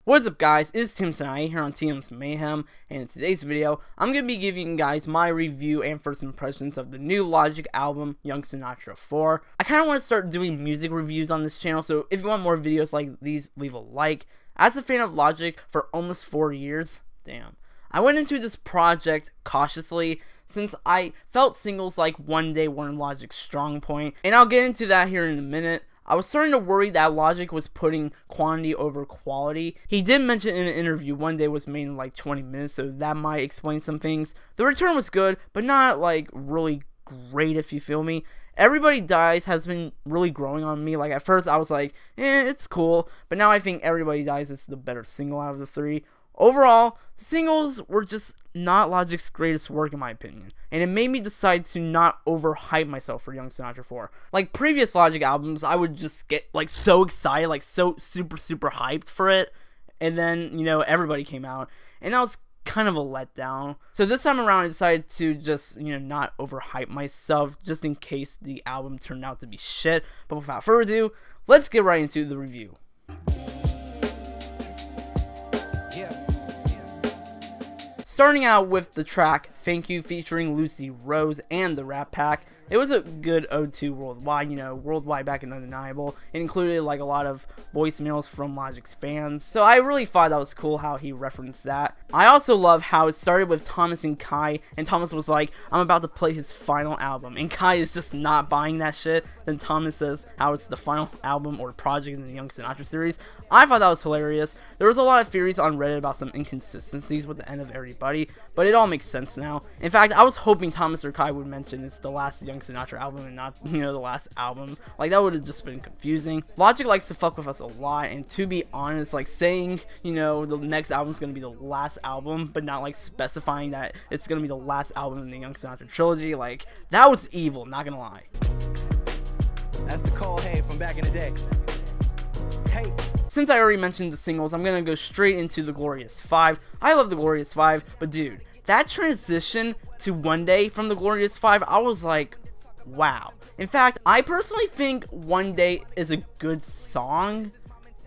What's up guys, it's Tim tonight here on TM's Mayhem, and in today's video, I'm going to be giving you guys my review and first impressions of the new Logic album, Young Sinatra 4. I kind of want to start doing music reviews on this channel, so if you want more videos like these, leave a like. As a fan of Logic for almost 4 years, damn, I went into this project cautiously, since I felt singles like One Day weren't Logic's strong point, and I'll get into that here in a minute. I was starting to worry that Logic was putting quantity over quality. He did mention in an interview One Day was made in like 20 minutes, so that might explain some things. The return was good, but not like really great, if you feel me. Everybody Dies has been really growing on me. Like at first I was like, it's cool, but now I think Everybody Dies is the better single out of the three. Overall, the singles were just not Logic's greatest work in my opinion, and it made me decide to not overhype myself for Young Sinatra 4. Like previous Logic albums, I would just get like so excited, like so super hyped for it, and then, you know, Everybody came out, and that was kind of a letdown. So this time around I decided to just, you know, not overhype myself just in case the album turned out to be shit. But without further ado, let's get right into the review. Starting out with the track Thank You featuring Lucy Rose and the Rat Pack. It was a good ode to Worldwide, you know, Worldwide back in Undeniable. It included like a lot of voicemails from Logic's fans, so I really thought that was cool how he referenced that. I also love how it started with Thomas and Kai, and Thomas was like, I'm about to play his final album, and Kai is just not buying that shit. Then Thomas says how it's the final album or project in the Young Sinatra series. I thought that was hilarious. There was a lot of theories on Reddit about some inconsistencies with the end of Everybody, but it all makes sense now. In fact, I was hoping Thomas or Kai would mention it's the last Young Sinatra album and not, you know, the last album. Like, that would have just been confusing. Logic likes to fuck with us a lot, and to be honest, like saying, you know, the next album is going to be the last album, but not like specifying that it's going to be the last album in the Young Sinatra trilogy, like, that was evil, not gonna lie. That's the Cole Hay from back in the day. Hey. Since I already mentioned the singles, I'm gonna go straight into the Glorious 5. I love the Glorious 5, but dude, that transition to One Day from the Glorious 5, I was like, wow. In fact, I personally think One Day is a good song.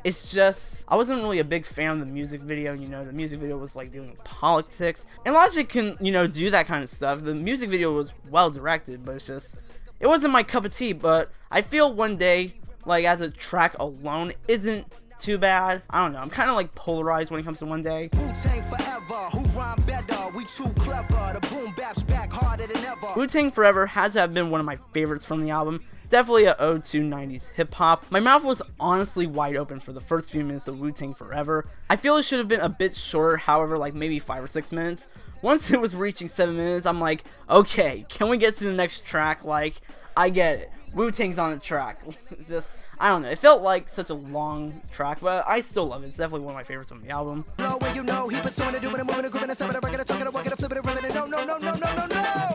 It's just, I wasn't really a big fan of the music video. You know, the music video was like doing politics, and Logic can, you know, do that kind of stuff. The music video was well directed, but it's just, it wasn't my cup of tea. But I feel One Day, like as a track alone, isn't too bad. I don't know, I'm kind of like polarized when it comes to One Day. Wu-Tang Forever, who rhyme better, we too clever, the boom bap's back harder than ever. Wu-Tang Forever has to have been one of my favorites from the album. Definitely a ode to 90s hip-hop. My mouth was honestly wide open for the first few minutes of Wu-Tang Forever. I feel it should have been a bit shorter, however, like maybe 5 or 6 minutes. Once it was reaching 7 minutes, I'm like, okay, can we get to the next track? Like, I get it, Wu-Tang's on the track. Just, I don't know, it felt like such a long track, but I still love it. It's definitely one of my favorites from the album.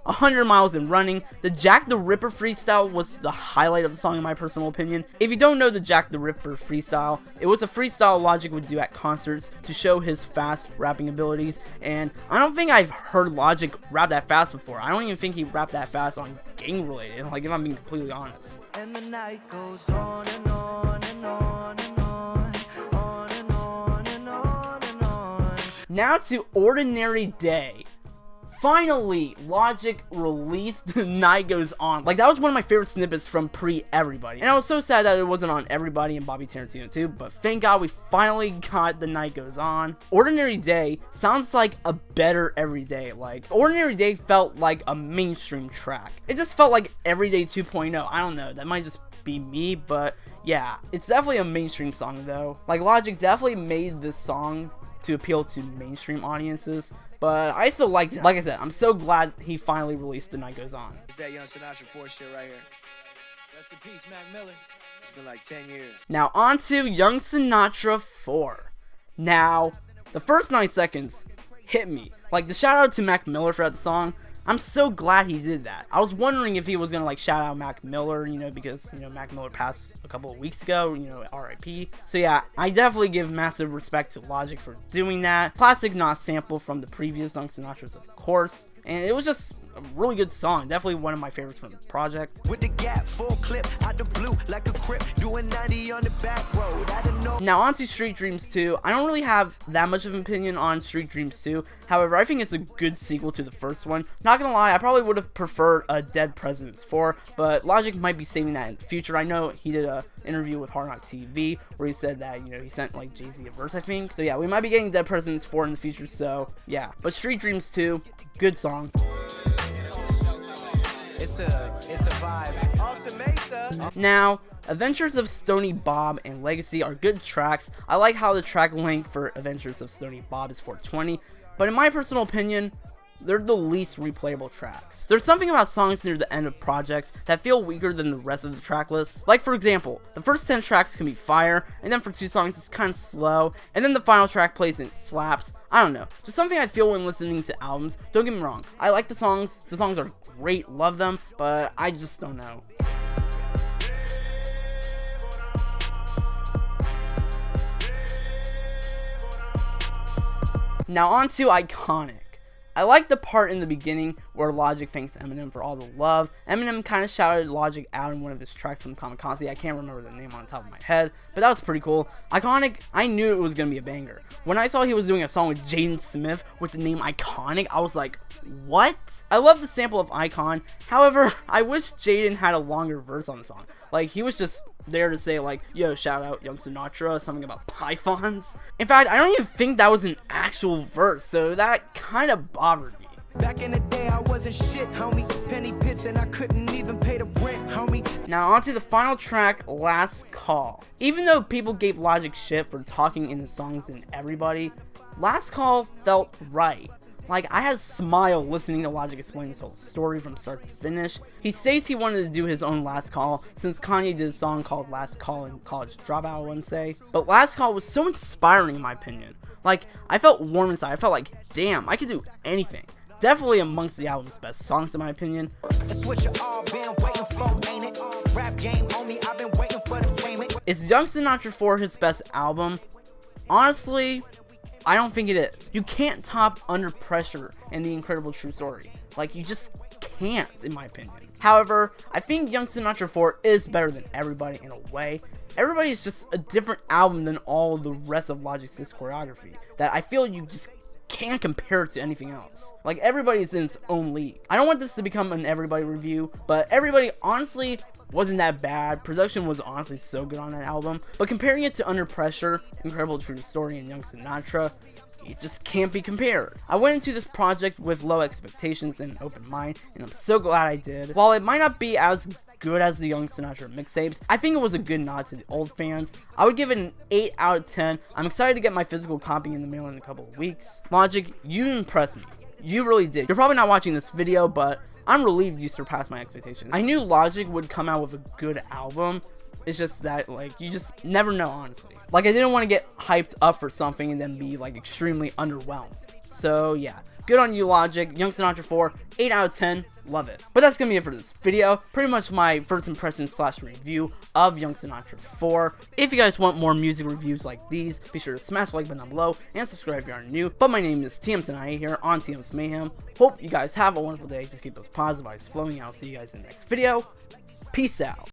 100 Miles and Running. The Jack the Ripper freestyle was the highlight of the song in my personal opinion. If you don't know the Jack the Ripper freestyle, it was a freestyle Logic would do at concerts to show his fast rapping abilities, and I don't think I've heard Logic rap that fast before. I don't even think he rapped that fast on Gang Related, like, if I'm being completely honest. And the night goes on and on and on and on, on and on and on and on. Now to Ordinary Day. Finally, Logic released The Night Goes On. Like, that was one of my favorite snippets from pre-Everybody. And I was so sad that it wasn't on Everybody and Bobby Tarantino too, but thank God we finally got The Night Goes On. Ordinary Day sounds like a better Everyday. Like, Ordinary Day felt like a mainstream track. It just felt like Everyday 2.0. I don't know, that might just be me, but yeah, it's definitely a mainstream song though. Like, Logic definitely made this song to appeal to mainstream audiences, but I still liked it. Like I said, I'm so glad he finally released The Night Goes On. It's that Young Sinatra 4 shit right here. Rest in peace, Mac Miller. It's been like 10 years. Now on to Young Sinatra 4. Now, the first 9 seconds hit me. Like, the shout out to Mac Miller for that song, I'm so glad he did that. I was wondering if he was gonna like shout out Mac Miller, you know, because, you know, Mac Miller passed a couple of weeks ago, you know, RIP. So yeah, I definitely give massive respect to Logic for doing that. Classic not sample from the previous Young Sinatras, of course. and it was just a really good song. Definitely one of my favorites from the project. With the gap, full clip, out the blue, like a crip, doing 90 on the back road. I don't know. Now on to Street Dreams 2. I don't really have that much of an opinion on Street Dreams 2. However, I think it's a good sequel to the first one. Not gonna lie, I probably would have preferred a Dead Presidents 4, but Logic might be saving that in the future. I know he did a interview with Hard Knock TV where he said that, you know, he sent like Jay-Z a verse, I think. So yeah, we might be getting Dead Presidents 4 in the future, so yeah. But Street Dreams 2, good song. It's a vibe. Ultimate. Now, Adventures of Stony Bob and Legacy are good tracks. I like how the track length for Adventures of Stony Bob is 420, but in my personal opinion, they're the least replayable tracks. There's something about songs near the end of projects that feel weaker than the rest of the track list. Like for example, the first 10 tracks can be fire, and then for 2 songs it's kind of slow, and then the final track plays and it slaps. I don't know, just something I feel when listening to albums. Don't get me wrong, I like the songs are great, love them, but I just don't know. Now on to Iconic. I like the part in the beginning where Logic thanks Eminem for all the love. Eminem kind of shouted Logic out in one of his tracks from Kamikaze. I can't remember the name on top of my head, but that was pretty cool. Iconic, I knew it was going to be a banger. When I saw he was doing a song with Jaden Smith with the name Iconic, I was like, what? I love the sample of Icon. However, I wish Jaden had a longer verse on the song. Like, he was just there to say, like, yo, shout out Young Sinatra, something about pythons. In fact, I don't even think that was an actual verse, so that kind of bothered me. Back in the day, I wasn't shit, homie. Penny pits and I couldn't even pay the rent, homie. Now on to the final track, Last Call. Even though people gave Logic shit for talking in the songs and everybody, Last Call felt right. Like, I had a smile listening to Logic explain this whole story from start to finish. He says he wanted to do his own Last Call, since Kanye did a song called Last Call in College Dropout, I wouldn't say. But Last Call was so inspiring in my opinion. Like, I felt warm inside. I felt like, damn, I could do anything. Definitely amongst the album's best songs in my opinion. It's what you all been waiting for, ain't it? Rap game on me, I've been waiting for the payment. Is Young Sinatra 4 his best album? Honestly, I don't think it is. You can't top Under Pressure and The Incredible True Story. Like, you just can't, in my opinion. However, I think Young Sinatra 4 is better than Everybody in a way. Everybody is just a different album than all the rest of Logic's discography that I feel you just can't compare it to anything else. Like, Everybody is in its own league. I don't want this to become an Everybody review, but Everybody honestly wasn't that bad. Production was honestly so good on that album. But comparing it to Under Pressure, Incredible True Story, and Young Sinatra, it just can't be compared. I went into this project with low expectations and an open mind, and I'm so glad I did. While it might not be as good as the Young Sinatra mixtapes, I think it was a good nod to the old fans. I would give it an 8 out of 10. I'm excited to get my physical copy in the mail in a couple of weeks. Logic, you impressed me. You really did. You're probably not watching this video, but I'm relieved you surpassed my expectations. I knew Logic would come out with a good album. It's just that, like, you just never know, honestly. Like, I didn't want to get hyped up for something and then be, like, extremely underwhelmed. So, yeah. Good on you, Logic. Young Sinatra 4, 8 out of 10. Love it. But that's gonna be it for this video. Pretty much my first impression / review of Young Sinatra 4. If you guys want more music reviews like these, be sure to smash the like button down below and subscribe if you are new. But my name is TM Tonight here on TM's Mayhem. Hope you guys have a wonderful day. Just keep those positive vibes flowing. I'll see you guys in the next video. Peace out.